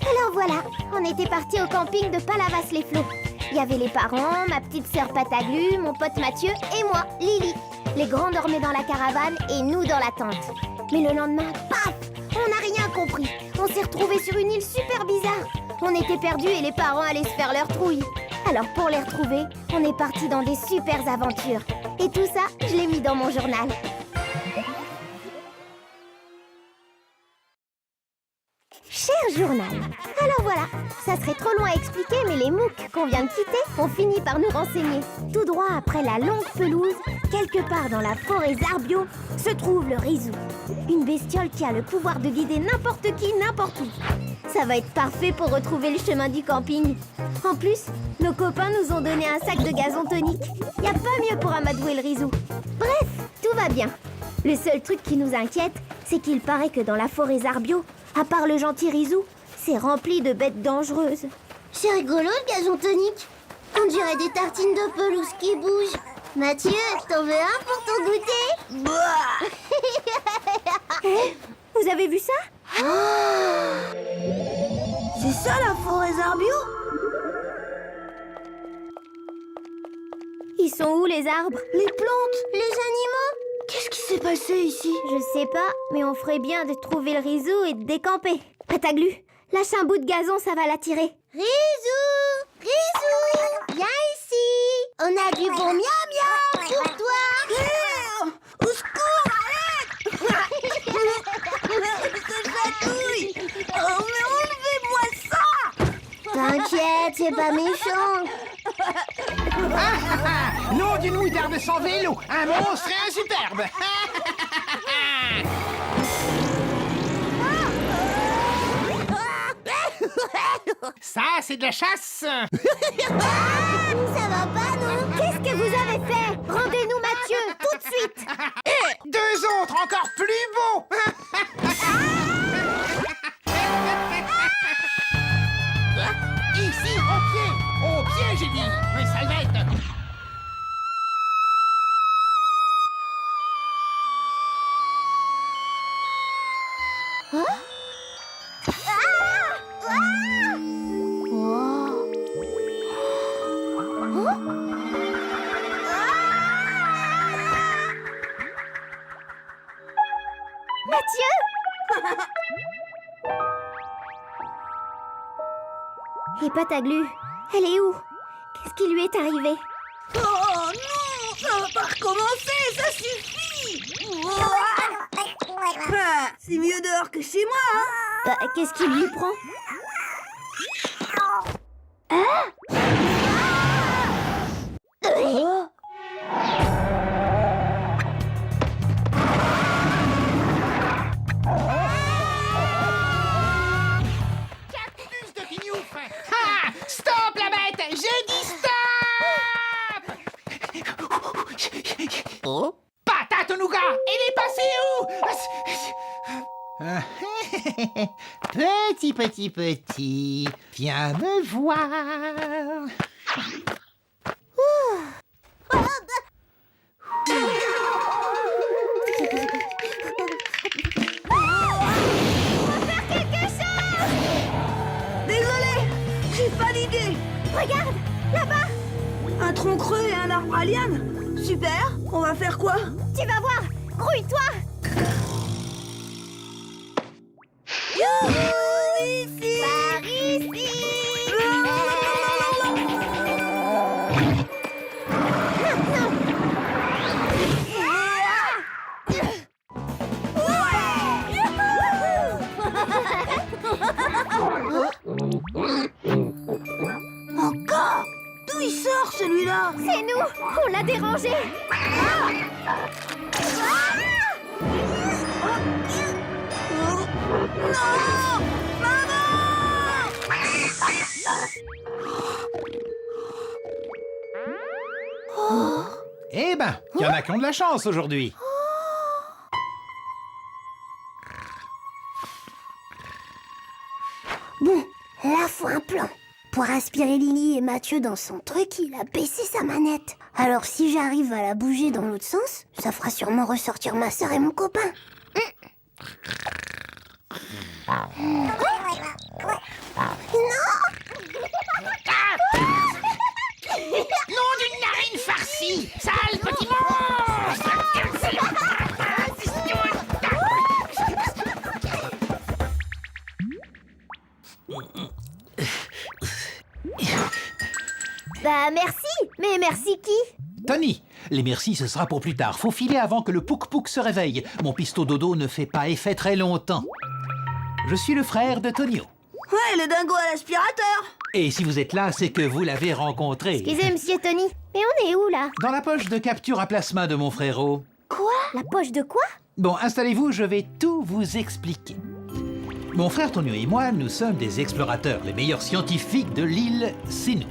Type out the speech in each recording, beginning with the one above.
Alors voilà, on était partis au camping de Palavas-les-Flots. Il y avait les parents, ma petite sœur Pataglu, mon pote Mathieu et moi, Lily. Les grands dormaient dans la caravane et nous dans la tente. Mais le lendemain, paf, on n'a rien compris. On s'est retrouvés sur une île super bizarre. On était perdus et les parents allaient se faire leur trouille. Alors pour les retrouver, on est partis dans des super aventures. Et tout ça, je l'ai mis dans mon journal. Cher journal, alors voilà, ça serait trop long à expliquer, mais les MOOC qu'on vient de quitter ont fini par nous renseigner. Tout droit après la longue pelouse, quelque part dans la forêt Zarbio, se trouve le Rizou. Une bestiole qui a le pouvoir de guider n'importe qui, n'importe où. Ça va être parfait pour retrouver le chemin du camping. En plus, nos copains nous ont donné un sac de gazon tonique. Y a pas mieux pour amadouer le Rizou. Bref, tout va bien. Le seul truc qui nous inquiète, c'est qu'il paraît que dans la forêt Zarbio, à part le gentil Rizou, c'est rempli de bêtes dangereuses. C'est rigolo le gazon tonique. On dirait des tartines de pelouse qui bougent. Mathieu, t'en veux un pour ton goûter? Vous avez vu ça? C'est ça la forêt Zarbio? Ils sont où les arbres? Les plantes? Les animaux? Qu'est-ce qui s'est passé ici? Je sais pas, mais on ferait bien de trouver le Rizou et de décamper. Pataglu, lâche un bout de gazon, ça va l'attirer. Rizou! Rizou! Viens ici! On a du bon miam-miam pour toi! Au secours, arrête! Ça chatouille! Oh, mais enlevez-moi ça! T'inquiète, c'est pas méchant! Nom d'une moutarde sans vélo, un monstre et un superbe. Ça, c'est de la chasse. Ça va pas, non? Qu'est-ce que vous avez fait? Rendez-nous Mathieu, tout de suite! Et deux autres encore plus beaux. Ici, au pied, j'ai dit. Oui, salvette. Mathieu! Et Pataglu, elle est où? Qu'est-ce qui lui est arrivé? Oh non! Ça va pas recommencer, ça suffit! Ah, c'est mieux dehors que chez moi, hein? Bah, qu'est-ce qui lui prend? Oh. Cactus de pignouf. Ah, stop la bête. J'ai dit stop. Oh, patate au nougat. Elle est passée où? Petit, viens me voir. Désolé, j'ai pas d'idée. Regarde, là-bas! Un tronc creux et un arbre à liane. Super, on va faire quoi? Tu vas voir! Grouille-toi! Ici! Par ici! Encore? D'où il sort celui-là? C'est nous! On l'a dérangé! Non! Maman! y en a qui ont de la chance aujourd'hui. Bon, là, faut un plan. Pour aspirer Lily et Mathieu dans son truc, il a baissé sa manette. Alors si j'arrive à la bouger dans l'autre sens, ça fera sûrement ressortir ma sœur et mon copain. Nom d'une narine farcie! Sale petit monstre! Bah merci. Mais merci qui? Tony, les merci ce sera pour plus tard. Faut filer avant que le pouk-pouk se réveille. Mon pisto dodo ne fait pas effet très longtemps. Je suis le frère de Tonio. Ouais, le dingo à l'aspirateur. Et si vous êtes là, c'est que vous l'avez rencontré. Excusez, monsieur Tony. Mais on est où, là? Dans la poche de capture à plasma de mon frérot. Quoi? La poche de quoi? Bon, installez-vous, je vais tout vous expliquer. Mon frère Tonio et moi, nous sommes des explorateurs, les meilleurs scientifiques de l'île Sinu.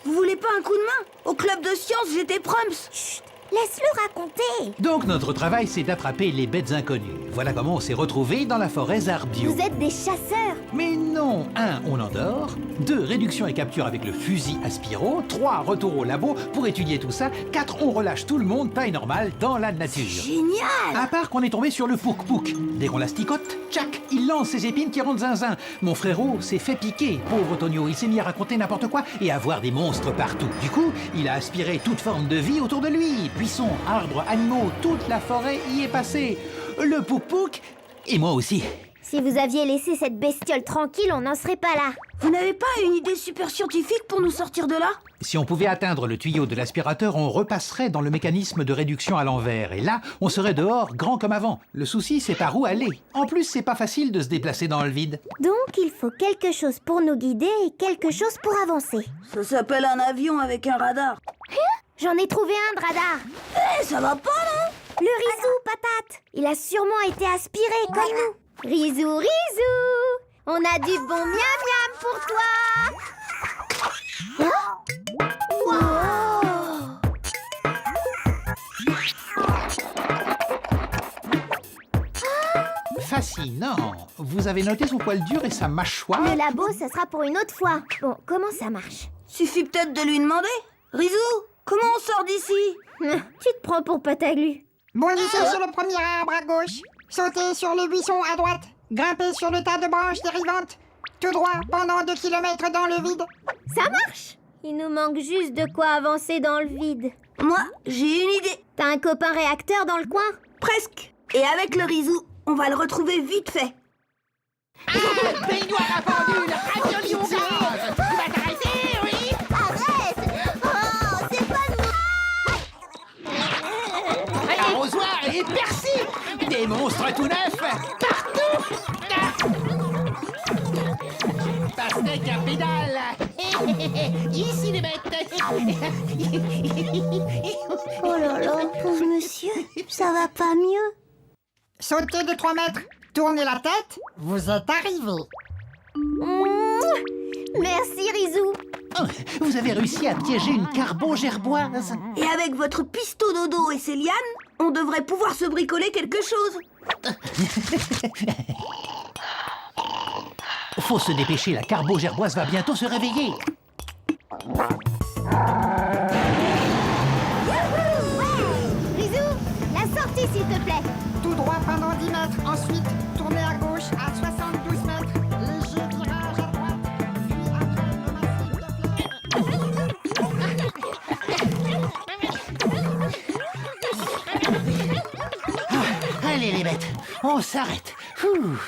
Vous voulez pas un coup de main? Au club de sciences, j'étais Prums. Chut, laisse-le raconter. Donc notre travail, c'est d'attraper les bêtes inconnues. Voilà comment on s'est retrouvés dans la forêt Zarbio. Vous êtes des chasseurs. Mais non! 1. On endort. 2. Réduction et capture avec le fusil Aspiro. 3. Retour au labo pour étudier tout ça. 4. On relâche tout le monde, taille normale, dans la nature. Génial. À part qu'on est tombé sur le pouk-pouk. Dès qu'on l'asticote, tchac, il lance ses épines qui rendent zinzin. Mon frérot s'est fait piquer. Pauvre Tonio, il s'est mis à raconter n'importe quoi et à voir des monstres partout. Du coup, il a aspiré toute forme de vie autour de lui. Buissons, arbres, animaux, toute la forêt y est passée. Le pouk-pouk, et moi aussi. Si vous aviez laissé cette bestiole tranquille, on n'en serait pas là. Vous n'avez pas une idée super scientifique pour nous sortir de là? Si on pouvait atteindre le tuyau de l'aspirateur, on repasserait dans le mécanisme de réduction à l'envers. Et là, on serait dehors, grand comme avant. Le souci, c'est par où aller. En plus, c'est pas facile de se déplacer dans le vide. Donc, il faut quelque chose pour nous guider et quelque chose pour avancer. Ça s'appelle un avion avec un radar. J'en ai trouvé un de radar. Eh, ça va pas, non? Le Rizou, patate. Il a sûrement été aspiré comme nous. Rizou, Rizou, on a du bon miam miam pour toi. Fascinant. Vous avez noté son poil dur et sa mâchoire? Le labo, ça sera pour une autre fois. Bon, comment ça marche? Suffit peut-être de lui demander. Rizou, comment on sort d'ici? Tu te prends pour Pataglu. Bondissez sur le premier arbre à gauche. Sautez sur le buisson à droite. Grimpez sur le tas de branches dérivantes. Tout droit pendant 2 kilomètres dans le vide. Ça marche. Il nous manque juste de quoi avancer dans le vide. Moi, j'ai une idée. T'as un copain réacteur dans le coin? Presque. Et avec le Rizou, on va le retrouver vite fait. Baignoire à pendule, ravioli au gaz. Tu vas t'arrêter, oui? Arrête! Oh, c'est pas nous! Arrosoir et persil. Des monstres tout neufs, partout. Pastèque à pédale. Ici les bêtes. Oh là là, pauvre monsieur, ça va pas mieux. Sautez de 3 mètres. Tournez la tête. Vous êtes arrivé. Merci, Rizou. Oh, vous avez réussi à piéger une carbon-gerboise. Et avec votre pisto dodo et ses lianes, on devrait pouvoir se bricoler quelque chose. Faut se dépêcher, la carbo-gerboise va bientôt se réveiller. Rizou, la sortie, s'il te plaît. Tout droit pendant 10 mètres. Ensuite, tournez à gauche à 72 mètres. Léger virage à droite. Puis après le massif de Allez les bêtes, on s'arrête. Ouh.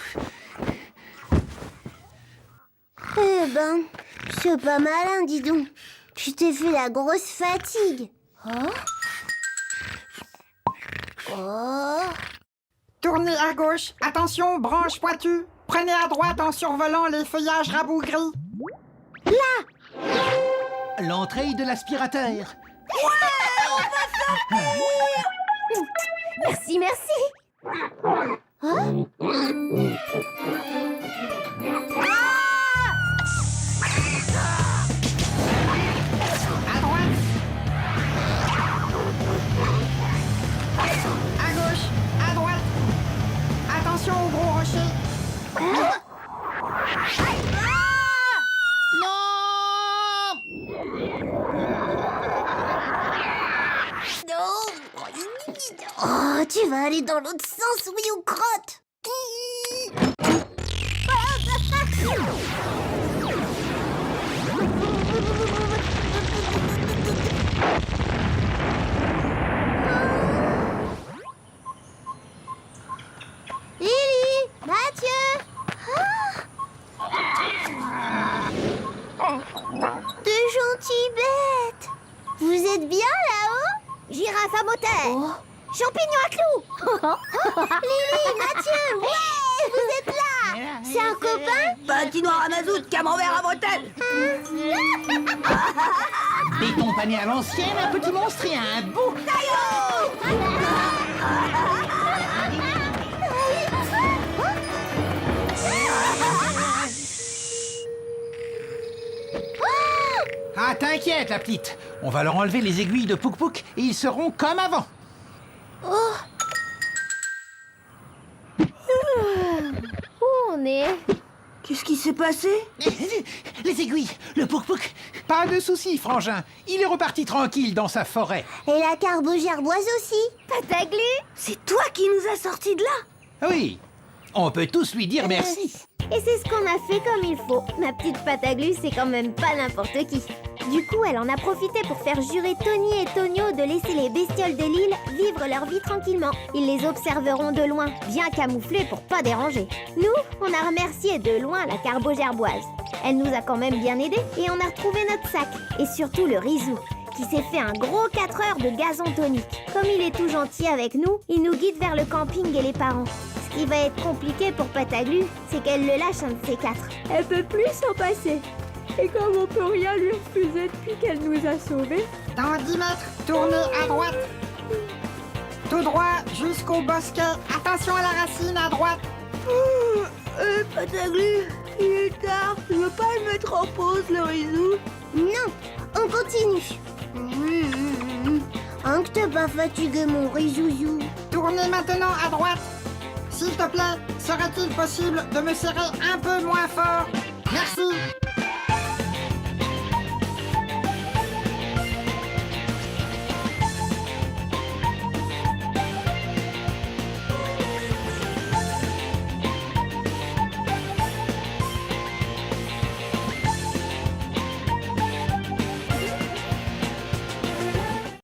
Eh ben, c'est pas malin, dis donc. Tu t'es fait la grosse fatigue. Oh. Tournez à gauche. Attention, branche pointue. Prenez à droite en survolant les feuillages rabougris. L'entrée de l'aspirateur. Merci, merci. À droite. Oh, tu vas aller dans l'autre sens, oui ou crotte. Lily, Mathieu. De gentilles bêtes. Vous êtes bien là-haut? Girafe à moteur. Champignon à clous. Lily, Mathieu, ouais, vous êtes là. C'est un copain? Patinoire à mazout, camembert à bretelles. Béton pané à l'ancienne, un petit monstre et un beau Ah, t'inquiète, la petite. On va leur enlever les aiguilles de Pouk Pouk et ils seront comme avant. Où on est? Qu'est-ce qui s'est passé? Les aiguilles, le Pouk Pouk. Pas de soucis, frangin. Il est reparti tranquille dans sa forêt. Et la carbo-gerboise aussi. Pataglu? C'est toi qui nous as sortis de là? Ah oui, on peut tous lui dire merci. Et c'est ce qu'on a fait comme il faut. Ma petite Pataglu, c'est quand même pas n'importe qui. Du coup, elle en a profité pour faire jurer Tony et Tonio de laisser les bestioles de l'île vivre leur vie tranquillement. Ils les observeront de loin, bien camouflés pour pas déranger. Nous, on a remercié de loin la carbo-gerboise. Elle nous a quand même bien aidés et on a retrouvé notre sac. Et surtout le Rizou, qui s'est fait un gros 4 heures de gazon tonique. Comme il est tout gentil avec nous, il nous guide vers le camping et les parents. Ce qui va être compliqué pour Pataglu, c'est qu'elle le lâche un de ces 4. Elle peut plus s'en passer. Et comme on peut rien lui refuser depuis qu'elle nous a sauvés. Dans 10 mètres, tournez à droite. Tout droit jusqu'au bosquet. Attention à la racine à droite. Pataglu, il est tard. Tu veux pas le mettre en pause, le Rizou? Non, on continue. Hein que t'es pas fatigué, mon rizouzou. Tournez maintenant à droite. S'il te plaît, serait-il possible de me serrer un peu moins fort?